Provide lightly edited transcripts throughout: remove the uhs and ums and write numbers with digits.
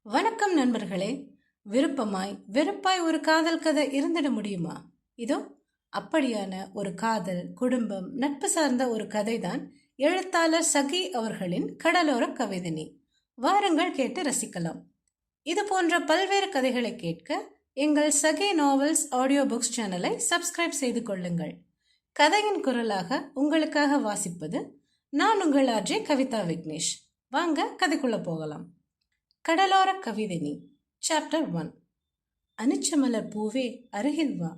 வணக்கம் நண்பர்களே. விருப்பமாய் வெறுப்பாய் ஒரு காதல் கதை இருந்திட முடியுமா? இதோ அப்படியான ஒரு காதல், குடும்பம், நட்பு சார்ந்த ஒரு கதைதான் எழுத்தாளர் சகி அவர்களின் கடலோர கவிதைனி. வாருங்கள் கேட்டு ரசிக்கலாம். இது போன்ற பல்வேறு கதைகளை கேட்க எங்கள் சகி நாவல்ஸ் ஆடியோ புக்ஸ் சேனலை சப்ஸ்கிரைப் செய்து கொள்ளுங்கள். கதையின் குரலாக உங்களுக்காக வாசிப்பது நான் உங்கள் ஆர்ஜே கவிதா விக்னேஷ். வாங்க கதைக்குள்ள போகலாம். கடலோர கவிதைனி சாப்டர் 1. அனிச்சமலர் பூவே அருகில் வா,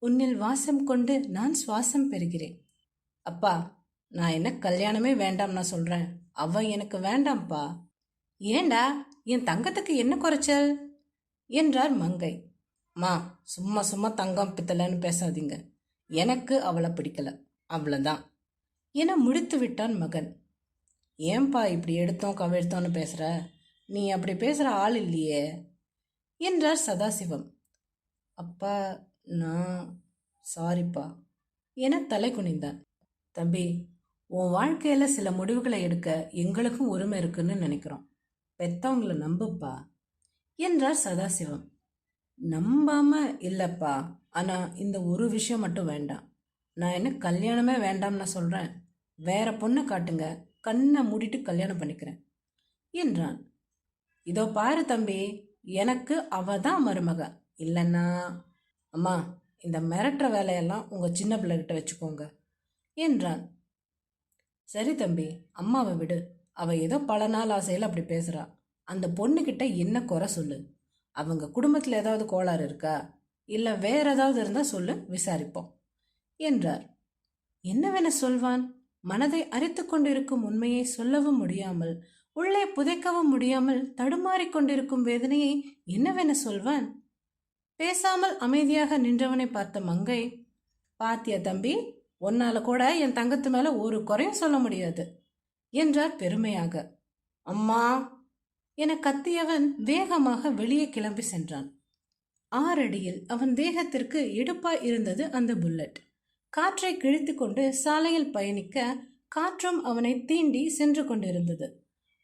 உன்னில் வாசம் கொண்டு நான் சுவாசம் பெறுகிறேன். அப்பா, நான் என்ன கல்யாணமே வேண்டாம் நான் சொல்றேன். அவ எனக்கு வேண்டாம்ப்பா. ஏண்டா, என் தங்கத்துக்கு என்ன குறைச்சல் என்றார் மங்கை. மா, சும்மா சும்மா தங்கம் பித்தலன்னு பேசாதீங்க. எனக்கு அவளை பிடிக்கல, அவ்வளவுதான் என முடித்து விட்டான் மகன். ஏன்பா இப்படி எடுத்தோம் கவிழ்த்தோன்னு பேசுற? நீ அப்படி பேசுகிற ஆள் இல்லையே என்றார் சதாசிவம். அப்பா, நான் சாரிப்பா என தலை குனிந்தான். தம்பி, உன் வாழ்க்கையில் சில முடிவுகளை எடுக்க எங்களுக்கும் உரிமை இருக்குன்னு நினைக்கிறோம். பெத்தவங்களை நம்புப்பா என்றார் சதாசிவம். நம்பாம இல்லப்பா, ஆனால் இந்த ஒரு விஷயம் மட்டும் வேண்டாம். நான் என்ன கல்யாணமே வேண்டாம்னு சொல்கிறேன். வேற பொண்ணை காட்டுங்க, கண்ணை மூடிட்டு கல்யாணம் பண்ணிக்கிறேன் என்றான். இதோ பாரு தம்பி, எனக்கு அவ தான் மருமக. இல்லைன்னா அம்மா, இந்த மிரட்டுற வேலையெல்லாம் உங்கள் சின்ன பிள்ளைகிட்ட வச்சுக்கோங்க என்றான். சரி தம்பி, அம்மாவை விடு. அவள் ஏதோ பல நாள் ஆசையில் அப்படி பேசுகிறா. அந்த பொண்ணுக்கிட்ட என்ன குறை சொல்லு. அவங்க குடும்பத்தில் ஏதாவது கோளாறு இருக்கா, இல்லை வேற ஏதாவது இருந்தால் சொல்லு, விசாரிப்போம் என்றார். என்னவென சொல்வான்? மனதை அரித்து கொண்டிருக்கும் உண்மையை சொல்லவும் முடியாமல், உள்ளே புதைக்கவும் முடியாமல் தடுமாறிக் கொண்டிருக்கும் வேதனையை என்னவென சொல்வான்? பேசாமல் அமைதியாக நின்றவனை பார்த்த மங்கை, பாத்தியா தம்பி, உன்னால கூட என் தங்கத்து மேல ஒரு குறையும் சொல்ல முடியாது என்றார் பெருமையாக. அம்மா என கத்தியவன் வேகமாக வெளியே கிளம்பி சென்றான். 6 அடியில் அவன் தேகத்திற்கு எடுப்பாய் இருந்தது அந்த புல்லட். காற்றை கிழித்து கொண்டு சாலையில் பயணிக்க காற்றும் அவனை தீண்டி சென்று கொண்டிருந்தது.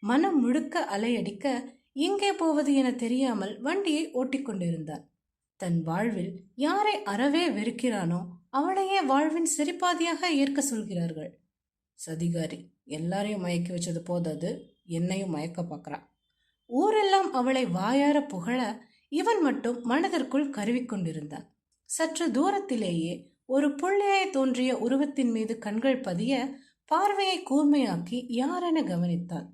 மனம் முழுக்க அலையடிக்க எங்கே போவது என தெரியாமல் வண்டியை ஓட்டிக்கொண்டிருந்தான். தன் வாழ்வில் யாரை அறவே வெறுக்கிறானோ அவளையே வாழ்வின் சிரிப்பாதியாக ஏற்க சொல்கிறார்கள். சதிகாரி எல்லாரையும் மயக்கி வச்சது போதாது, என்னையும் மயக்க பார்க்கறான். ஊரெல்லாம் அவளை வாயார புகழ இவன் மட்டும் மனதிற்குள் கருவிக்கொண்டிருந்தான். சற்று தூரத்திலேயே ஒரு புள்ளியாய் தோன்றிய உருவத்தின் மீது கண்கள் பதிய பார்வையை கூர்மையாக்கி யாரென கவனித்தான்.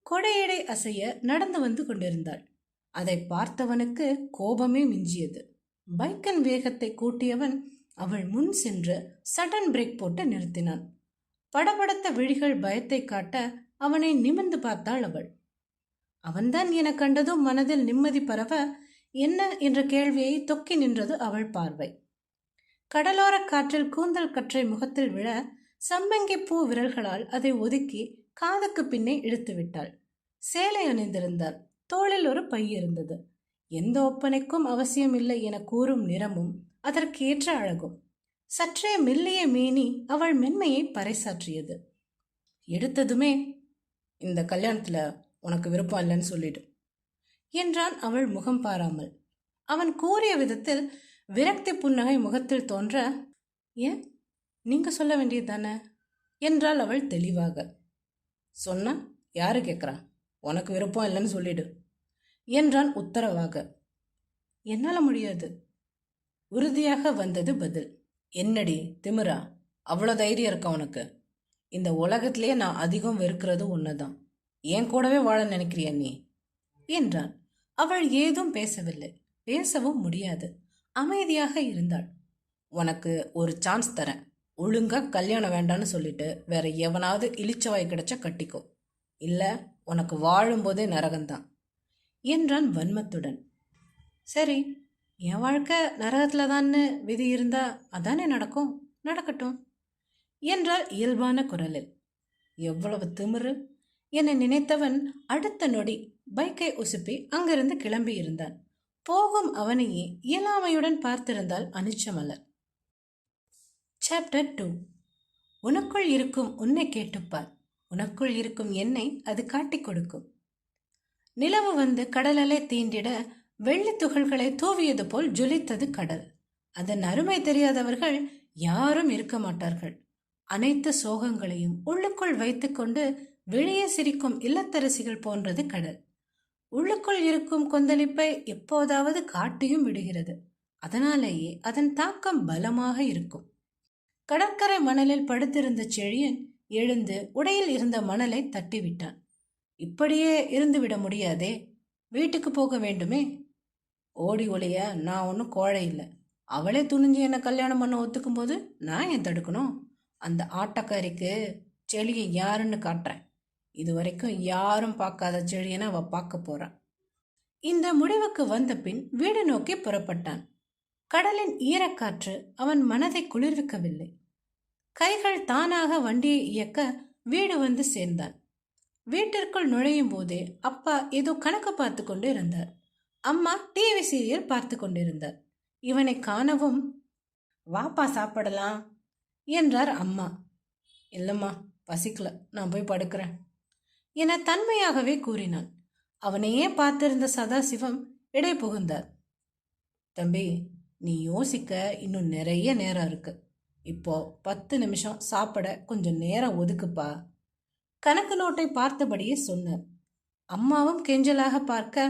கொடையடை அசைய நடந்து வந்து கொண்டிருந்தாள். அதை பார்த்தவனுக்கு கோபமே மிஞ்சியது. பைக்கின் வேகத்தை கூட்டியவன் அவள் முன் சென்று சடன் பிரேக் போட்டு நிறுத்தினான். படபடத்த விழிகள் பயத்தை காட்ட அவனை நிமிர்ந்து பார்த்தாள் அவள். அவன்தான் என கண்டதும் மனதில் நிம்மதி பரவ என்ன என்ற கேள்வியை தொக்கி நின்றது அவள் பார்வை. கடலோர காற்றில் கூந்தல் கற்றை முகத்தில் விழ சம்பங்கி பூ விரல்களால் அதை ஒதுக்கி காதுக்கு பின்னே இழுத்து விட்டாள். சேலை அணிந்திருந்தாள். தோளில் ஒரு பை இருந்தது. எந்த ஒப்பனைக்கும் அவசியம் இல்லை என கூறும் நிறமும் அதற்கேற்ற அழகும். சற்றே மெல்லிய மேனி அவள் மென்மையை பறைசாற்றியது. எடுத்ததுமே, இந்த கல்யாணத்துல உனக்கு விருப்பம் இல்லைன்னு சொல்லிடு என்றான் அவள் முகம் பாராமல். அவன் கூறிய விதத்தில் விரக்தி புன்னகை முகத்தில் தோன்ற, ஏன், நீங்க சொல்ல வேண்டியது தானே என்றாள் அவள் தெளிவாக. சொன்னா யாரு கேட்குறா? உனக்கு விருப்பம் இல்லைன்னு சொல்லிடு என்றான் உத்தரவாக. என்னால முடியாது உறுதியாக வந்தது பதில். என்னடி திமிரா, அவ்வளோ தைரியம் இருக்க உனக்கு? இந்த உலகத்திலேயே நான் அதிகம் வெறுக்கிறது ஒன்றுதான். என் கூடவே வாழ நினைக்கிறியா நீ என்றான். அவள் ஏதும் பேசவில்லை, பேசவும் முடியாது. அமைதியாக இருந்தாள். உனக்கு ஒரு சான்ஸ் தரேன். ஒழுங்கா கல்யாணம் வேண்டான்னு சொல்லிட்டு வேற எவனாவது இளிச்சவாய் கிடைச்சா கட்டிக்கோ, இல்லை உனக்கு வாழும்போதே நரகம்தான் என்றான் வன்மத்துடன். சரி, என் வாழ்க்கை நரகத்துல தான்னு விதி இருந்தா அதானே நடக்கும், நடக்கட்டும் என்றால் இயல்பான குரலில். எவ்வளவு திமிரு என நினைத்தவன் அடுத்த நொடி பைக்கை உசுப்பி அங்கிருந்து கிளம்பி இருந்தான். போகும் அவனையே இயலாமையுடன் பார்த்திருந்தாள் அனிச்சமலர். சாப்டர் 2. உனக்குள் இருக்கும் உன்னை கேட்டுப்பார், உனக்குள் இருக்கும் என்னை அது காட்டிக் கொடுக்கும். நிலவு வந்து கடலலை தீண்டிட வெள்ளி துகள்களை தூவியது போல் ஜொலித்தது கடல். அதன் அருமை தெரியாதவர்கள் யாரும் இருக்க மாட்டார்கள். அனைத்து சோகங்களையும் உள்ளுக்குள் வைத்துக்கொண்டு வெளியே சிரிக்கும் இல்லத்தரசிகள் போன்றது கடல். உள்ளுக்குள் இருக்கும் கொந்தளிப்பை எப்போதாவது காட்டியும் விடுகிறது. அதனாலேயே அதன் தாக்கம் பலமாக இருக்கும். கடற்கரை மணலில் படுத்திருந்த செழியன் எழுந்து உடையில் இருந்த மணலை தட்டிவிட்டான். இப்படியே இருந்துவிட முடியாதே, வீட்டுக்கு போக வேண்டுமே. ஓடி ஒளிய நான் ஒன்றும் கோழை இல்லை. அவளே துணிஞ்சு என்னை கல்யாணம் பண்ண ஒத்துக்கும் போது நான் ஏன் தடுக்கணும்? அந்த ஆட்டக்காரிக்கு செழியை யாருன்னு காட்டுறேன். இது வரைக்கும் யாரும் பார்க்காத செழியனை அவ பார்க்க போறான். இந்த முடிவுக்கு வந்த பின் வீடு நோக்கி புறப்பட்டான். கடலின் ஈரக்காற்று அவன் மனதை குளிர்விக்கவில்லை. கைகள் தானாக வண்டியை இயக்க வீடு வந்து சேர்ந்தான். வீட்டிற்குள் நுழையும் போதே அப்பா ஏதோ கணக்கு பார்த்து கொண்டு இருந்தார். அம்மா டிவி சீரியல் பார்த்து கொண்டிருந்தார். இவனை காணவும், வாப்பா சாப்பிடலாம் என்றார் அம்மா. இல்லம்மா, பசிக்கல, நான் போய் படுக்கிறேன் என தன்மையாகவே கூறினான். அவனையே பார்த்திருந்த சதாசிவம் இடை புகுந்தார். தம்பி, நீ யோசிக்க இன்னும் நிறைய நேரம் இருக்கு. இப்போ 10 நிமிஷம் சாப்பிட கொஞ்சம் நேரம் ஒதுக்குப்பா. கணக்கு நோட்டை பார்த்தபடியே சொன்னார். அம்மாவும் கெஞ்சலாக பார்க்க,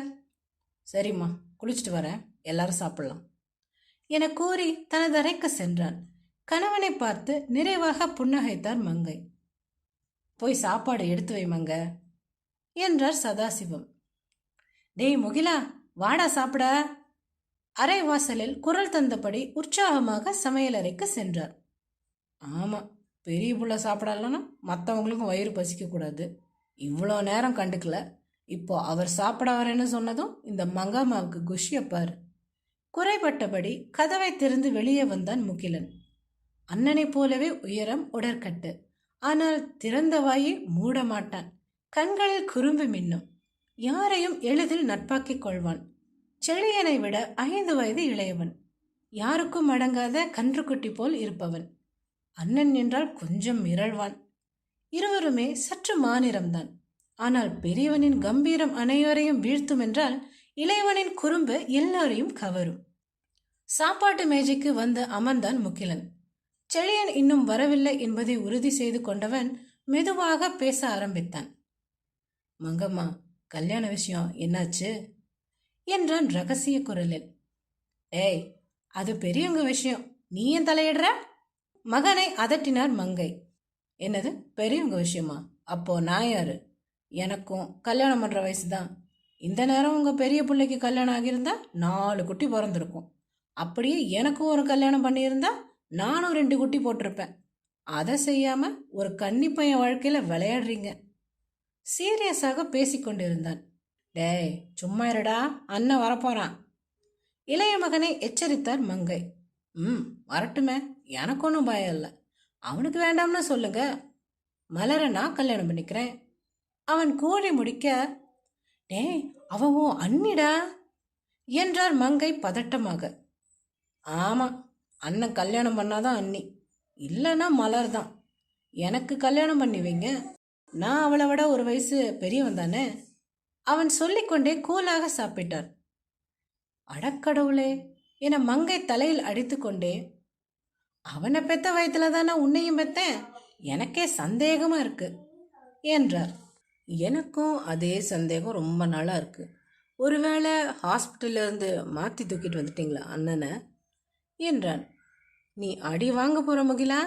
சரிம்மா, குளிச்சுட்டு வரேன், எல்லாரும் சாப்பிடலாம் என கூறி தனது அறைக்கு சென்றான். கணவனை பார்த்து நிறைவாக புன்னகைத்தார் மங்கை. போய் சாப்பாடு எடுத்து வை மங்க என்றார் சதாசிவம். டேய் முகிலா, வாடா சாப்பிட. அரை வாசலில் குரல் தந்தபடி உற்சாகமாக சமையலறைக்கு சென்றார். ஆமா, பெரிய புள்ள சாப்பிடலன்னா மற்றவங்களுக்கும் வயிறு பசிக்க கூடாது. இவ்வளோ நேரம் கண்டுக்கல. இப்போ அவர் சாப்பிட வரேன்னு சொன்னதும் இந்த மங்காமாவுக்கு குஷியப்பார். குறைபட்டபடி கதவை திறந்து வெளியே வந்தான் முகிலன். அண்ணனைப் போலவே உயரம், உடற்கட்டு. ஆனால் திறந்த வாயை மூட மாட்டான். கண்களில் குறும்பு மின்னும். யாரையும் எளிதில் நட்பாக்கிக் கொள்வான். செழியனை விட 5 வயது இளையவன். யாருக்கும் அடங்காத கன்றுக்குட்டி போல் இருப்பவன். அண்ணன் என்றால் கொஞ்சம் மிரள்வான். இருவருமே சற்று மாநிறம்தான். ஆனால் பெரியவனின் கம்பீரம் அனைவரையும் வீழ்த்தும் என்றால் இளையவனின் குறும்பு எல்லாரையும் கவரும். சாப்பாட்டு மேஜைக்கு வந்து அமர்ந்தான் முகிலன். செழியன் இன்னும் வரவில்லை என்பதை உறுதி செய்து கொண்டவன் மெதுவாக பேச ஆரம்பித்தான். மங்கம்மா, கல்யாண விஷயம் என்னாச்சு என்றான் ரகசிய குரலில். ஏய், அது பெரியவங்க விஷயம், நீ ஏன் தலையிடுற? மகனை அதட்டினார் மங்கை. என்னது பெரியவங்க விஷயமா? அப்போ நான் யாரு? எனக்கும் கல்யாணம் பண்ற வயசுதான். இந்த நேரம் உங்க பெரிய பிள்ளைக்கு கல்யாணம் ஆகியிருந்தா 4 குட்டி பிறந்திருக்கும். அப்படியே எனக்கும் ஒரு கல்யாணம் பண்ணியிருந்தா நானும் 2 குட்டி போட்டிருப்பேன். அதை செய்யாம ஒரு கன்னி பையன் வாழ்க்கையில விளையாடுறீங்க. சீரியஸாக பேசிக்கொண்டிருந்தான். டேய் சும்மா இருடா, அண்ணன் வரப்போறான் இளைய மகனை எச்சரித்தார் மங்கை. வரட்டுமே, எனக்கு ஒன்றும் பயம் இல்லை. அவனுக்கு வேண்டாம்னு சொல்லுங்க, மலரை நான் கல்யாணம் பண்ணிக்கிறேன் அவன் கூறி முடிக்க, டேய் அவன் அண்ணிடா என்றார் மங்கை பதட்டமாக. ஆமா, அண்ணன் கல்யாணம் பண்ணாதான் அண்ணி, இல்லைன்னா மலர் தான். எனக்கு கல்யாணம் பண்ணி வைங்க, நான் அவளை விட ஒரு வயசு பெரியவன் தானே அவன் சொல்லிக்கொண்டே கூலாக சாப்பிட்டார். அடக்கடவுளே என மங்கை தலையில் அடித்துக்கொண்டே, அவனை பெத்த வயத்துல தானே உன்னையும் பெத்தேன், எனக்கே சந்தேகமா இருக்கு என்றார். எனக்கும் அதே சந்தேகம் ரொம்ப நாளா இருக்கு. ஒருவேளை ஹாஸ்பிட்டல்ல இருந்து மாத்தி தூக்கிட்டு வந்துட்டீங்களா அண்ணனை என்றான். நீ அடி வாங்க போற முகிலா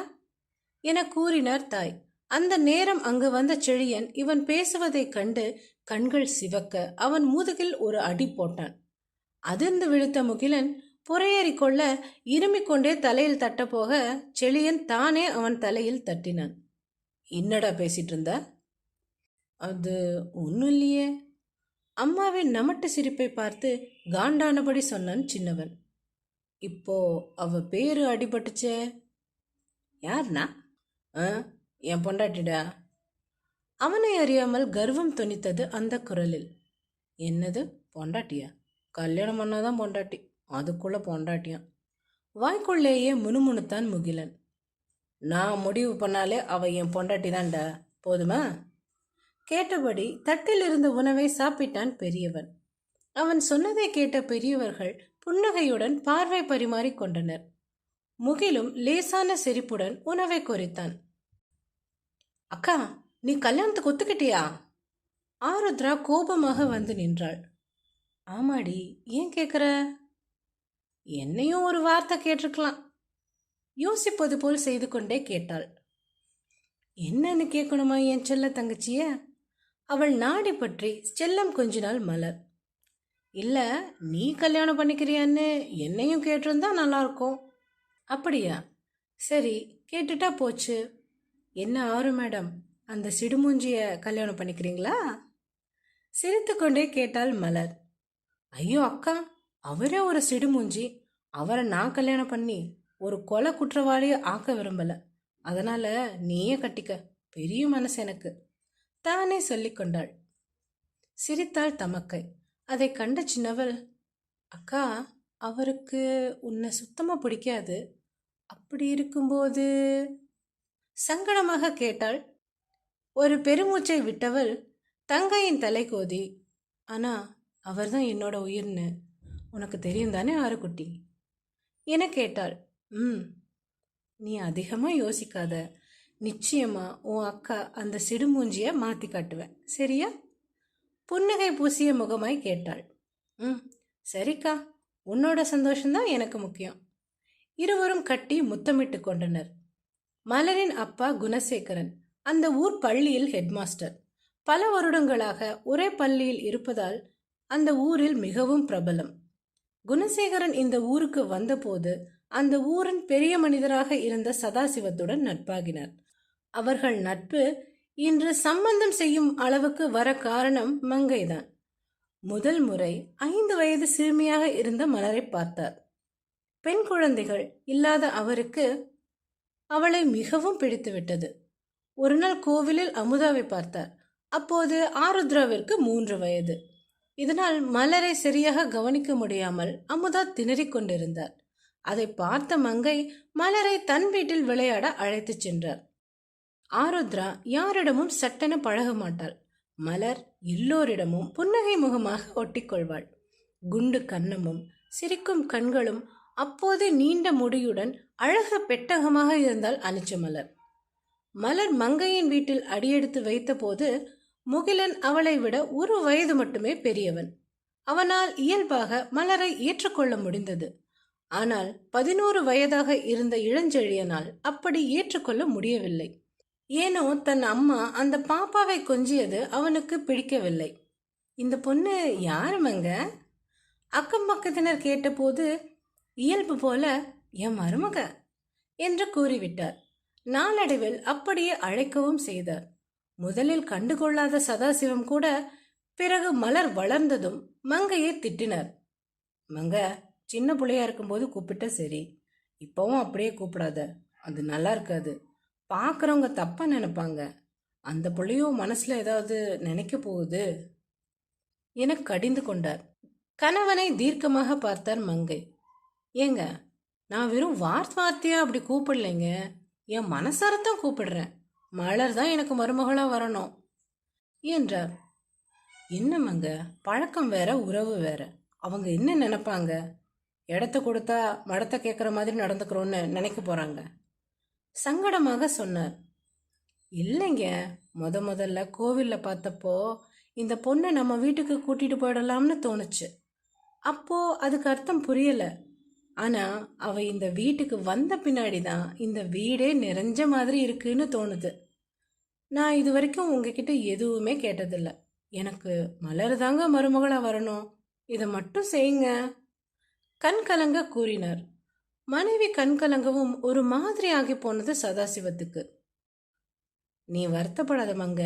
என கூறினார் தாய். அந்த நேரம் அங்கு வந்த செழியன் இவன் பேசுவதைக் கண்டு கண்கள் சிவக்க அவன் முதுகில் ஒரு அடி போட்டான். அதிர்ந்து விழுத்த முகிலன் புறையேறிக் கொள்ள இருமிக் கொண்டே தலையில் தட்டப்போக செழியன் தானே அவன் தலையில் தட்டினான். என்னடா பேசிட்டு இருந்த? அது ஒன்னும் இல்லையே. அம்மாவின் நமட்டு சிரிப்பை பார்த்து காண்டானபடி சொன்னான் சின்னவன். இப்போ அவ பேரு அடிபட்டுச்சே. யார்னா? என் பொண்டாட்டிடா. அவனை அறியாமல் கர்வம் துணித்தது அந்த குரலில். என்னது பொண்டாட்டியா? கல்யாணம் பண்ணாதான் பொண்டாட்டி, அதுக்குள்ள பொண்டாட்டியான். வாய்க்குள்ளேயே முணுமுணுத்தான் முகிலன். நான் முடிவு பண்ணாலே அவ என் பொண்டாட்டி தான்டா, போதுமா? கேட்டபடி தட்டில் இருந்த உணவை சாப்பிட்டான் பெரியவன். அவன் சொன்னதை கேட்ட பெரியவர்கள் புன்னகையுடன் பார்வை பரிமாறிக் கொண்டனர். முகிலும் லேசான சிரிப்புடன் உணவை கொறித்தான். அக்கா, நீ கல்யாணத்துக்கு ஒத்துக்கிட்டியா? ஆருத்ரா கோபமாக வந்து நின்றாள். ஆமாடி, ஏன் கேக்குற? என்னையும் ஒரு வார்த்தை கேட்டிருக்கலாம். யோசிப்பது போல் செய்து கொண்டே கேட்டாள். என்னன்னு கேட்கணுமா என் செல்ல தங்கச்சிய? அவள் நாடி பற்றி செல்லம் கொஞ்சினாள் மலர். இல்ல, நீ கல்யாணம் பண்ணிக்கிறியான்னு என்னையும் கேட்டிருந்தா நல்லா இருக்கும். அப்படியா? சரி, கேட்டுட்டா போச்சு. என்ன ஆறு மேடம், அந்த சிடுமூஞ்சிய கல்யாணம் பண்ணிக்கிறீங்களா? சிரித்து கொண்டே கேட்டாள் மலர். ஐயோ அக்கா, அவரே ஒரு சிடுமூஞ்சி. அவரை நான் கல்யாணம் பண்ணி ஒரு கொலை குற்றவாளியை ஆக்க விரும்பல. அதனால நீயே கட்டிக்க, பெரிய மனசு எனக்கு, தானே சொல்லிக் கொண்டாள். சிரித்தாள் தமக்கை. அதை கண்ட சின்னவள், அக்கா, அவருக்கு உன்னை சுத்தமா பிடிக்காது. அப்படி இருக்கும்போது சங்கடமாக கேட்டாள். ஒரு பெருமூச்சை விட்டவள் தங்கையின் தலை கோதி, ஆனா அவர்தான் என்னோட உயிர்னு உனக்கு தெரியும் தானே ஆறுக்குட்டி என கேட்டாள். நீ அதிகமா யோசிக்காத. நிச்சயமா உன் அக்கா அந்த சிடுமூஞ்சிய மாத்தி காட்டுவேன், சரியா? புன்னகை பூசிய முகமாய் கேட்டாள். சரிக்கா, உன்னோட சந்தோஷம்தான் எனக்கு முக்கியம். இருவரும் கட்டி முத்தமிட்டு கொண்டனர். மலரின் அப்பா குணசேகரன் அந்த ஊர் பள்ளியில் ஹெட்மாஸ்டர். பல வருடங்களாக ஒரே பள்ளியில் இருப்பதால் அந்த ஊரில் மிகவும் பிரபலம். குணசேகரன் இந்த ஊருக்கு வந்தபோது அந்த ஊரின் பெரிய மனிதராக இருந்த சதாசிவத்துடன் நட்பாகினார். அவர்கள் நட்பு இன்று சம்பந்தம் செய்யும் அளவுக்கு வர காரணம் மங்கைதான். முதல் முறை 5 வயது சிறுமியாக இருந்த மலரை பார்த்தார். பெண் குழந்தைகள் இல்லாத அவருக்கு அவளை மிகவும் பிடித்துவிட்டது. ஒரு நாள் கோவிலில் அமுதாவை பார்த்தார். அப்போது ஆருத்ராவிற்கு 3 வயது. இதனால் மலரை சரியாக கவனிக்க முடியாமல் அமுதா திணறிக் கொண்டிருந்தார். அதை பார்த்த மங்கை மலரை தன் வீட்டில் விளையாட அழைத்துச் சென்றார். ஆருத்ரா யாரிடமும் சட்டென பழக மாட்டாள். மலர் எல்லோரிடமும் புன்னகை முகமாக ஒட்டிக்கொள்வாள். குண்டு கன்னமும் சிரிக்கும் கண்களும் அப்போது நீண்ட முடியுடன் அழகு பெட்டகமாக இருந்தால் அனிச்ச மலர். மலர் மங்கையின் வீட்டில் அடியெடுத்து வைத்த போது முகிலன் அவளை விட 1 வயது மட்டுமே பெரியவன். அவனால் இயல்பாக மலரை ஏற்றுக்கொள்ள முடிந்தது. ஆனால் 11 வயதாக இருந்த இளஞ்செழியனால் அப்படி ஏற்றுக்கொள்ள முடியவில்லை. ஏனோ தன் அம்மா அந்த பாப்பாவை கொஞ்சியது அவனுக்கு பிடிக்கவில்லை. இந்த பொண்ணு யாருமங்க? அக்கம் பக்கத்தினர் கேட்டபோது இயல்பு போல என் மருமக என்று கூறிவிட்டார். நாளடைவில் அப்படியே அழைக்கவும் செய்தார். முதலில் கண்டுகொள்ளாத சதாசிவம் கூட பிறகு மலர் வளர்ந்ததும் மங்கையை திட்டினார். மங்க, சின்ன பிள்ளையா இருக்கும்போது கூப்பிட்ட சரி, இப்பவும் அப்படியே கூப்பிடாத, அது நல்லா இருக்காது. பார்க்குறவங்க தப்பா நினைப்பாங்க. அந்த பிள்ளையும் மனசுல ஏதாவது நினைக்க போகுது என கடிந்து கொண்டார். கணவனை தீர்க்கமாக பார்த்தார் மங்கை. ஏங்க, நான் வெறும் வார்த்தையா அப்படி கூப்பிடலைங்க, என் மனசாரத்தான் கூப்பிடுறேன். மலர் தான் எனக்கு மருமகளா வரணும் என்றார். என்னமங்க, பழக்கம் வேற உறவு வேற, அவங்க என்ன நினைப்பாங்க? இடத்த கொடுத்தா மடத்தை கேட்குற மாதிரி நடந்துக்கிறோன்னு நினைக்க போறாங்க சங்கடமாக சொன்னார். இல்லைங்க, முதல்ல கோவில்ல பார்த்தப்போ இந்த பொண்ணை நம்ம வீட்டுக்கு கூட்டிட்டு போயிடலாம்னு தோணுச்சு. அப்போ அதுக்கு அர்த்தம் புரியல. ஆனா அவ இந்த வீட்டுக்கு வந்த பின்னாடிதான் இந்த வீடே நிறைஞ்ச மாதிரி இருக்குன்னு தோணுது. நான் இது வரைக்கும் உங்ககிட்ட எதுவுமே கேட்டதில்ல. எனக்கு மலர் தாங்க மருமகளா வரணும், இதை மட்டும் செய்யுங்க. கண்கலங்க கூறினார். மனைவி கண்கலங்கவும் ஒரு மாதிரி ஆகி போனது சதாசிவத்துக்கு. நீ வருத்தப்படாத மங்க,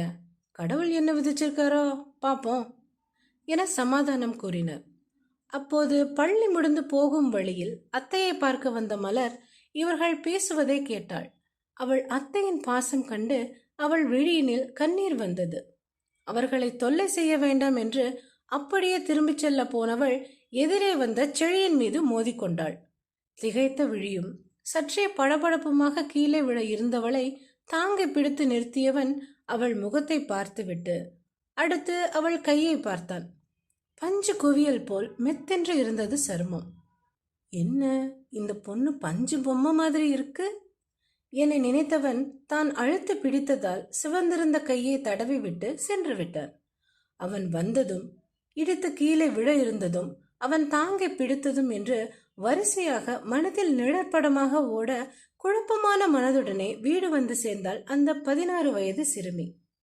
கடவுள் என்ன விதிச்சிருக்காரோ பாப்போம் என சமாதானம் கூறினார். அப்போது பள்ளி முடிந்து போகும் வழியில் அத்தையை பார்க்க வந்த மலர் இவர்கள் பேசுவதை கேட்டாள். அவள் அத்தையின் பாசம் கண்டு அவள் விழியினில் கண்ணீர் வந்தது. அவர்களை தொல்லை செய்ய வேண்டாம் என்று அப்படியே திரும்பிச் செல்ல போனவள் எதிரே வந்த செழியின் மீது மோதிக்கொண்டாள். திகைத்த விழியும் சற்றே படபடப்புமாக கீழே விழ இருந்தவளை தாங்கி பிடித்து நிறுத்தியவன் அவள் முகத்தை பார்த்துவிட்டு அடுத்து அவள் கையை பார்த்தான். பஞ்சு குவியல் போல் மெத்தென்று இருந்தது சருமம். என்ன, இந்த பொண்ணு பஞ்சு பொம்மை மாதிரி இருக்கு என நினைத்தவன் தான் அழுத்து பிடித்ததால் சிவந்திருந்த கையை தடவி விட்டு சென்று விட்டான். அவன் வந்ததும், இடித்து கீழே விழ இருந்ததும், அவன் தாங்கி பிடித்ததும் என்று வரிசையாக மனதில் நிழற்படமாக ஓட குழப்பமான மனதுடனே வீடு வந்து சேர்ந்தாள் அந்த 16 வயது சிறுமி.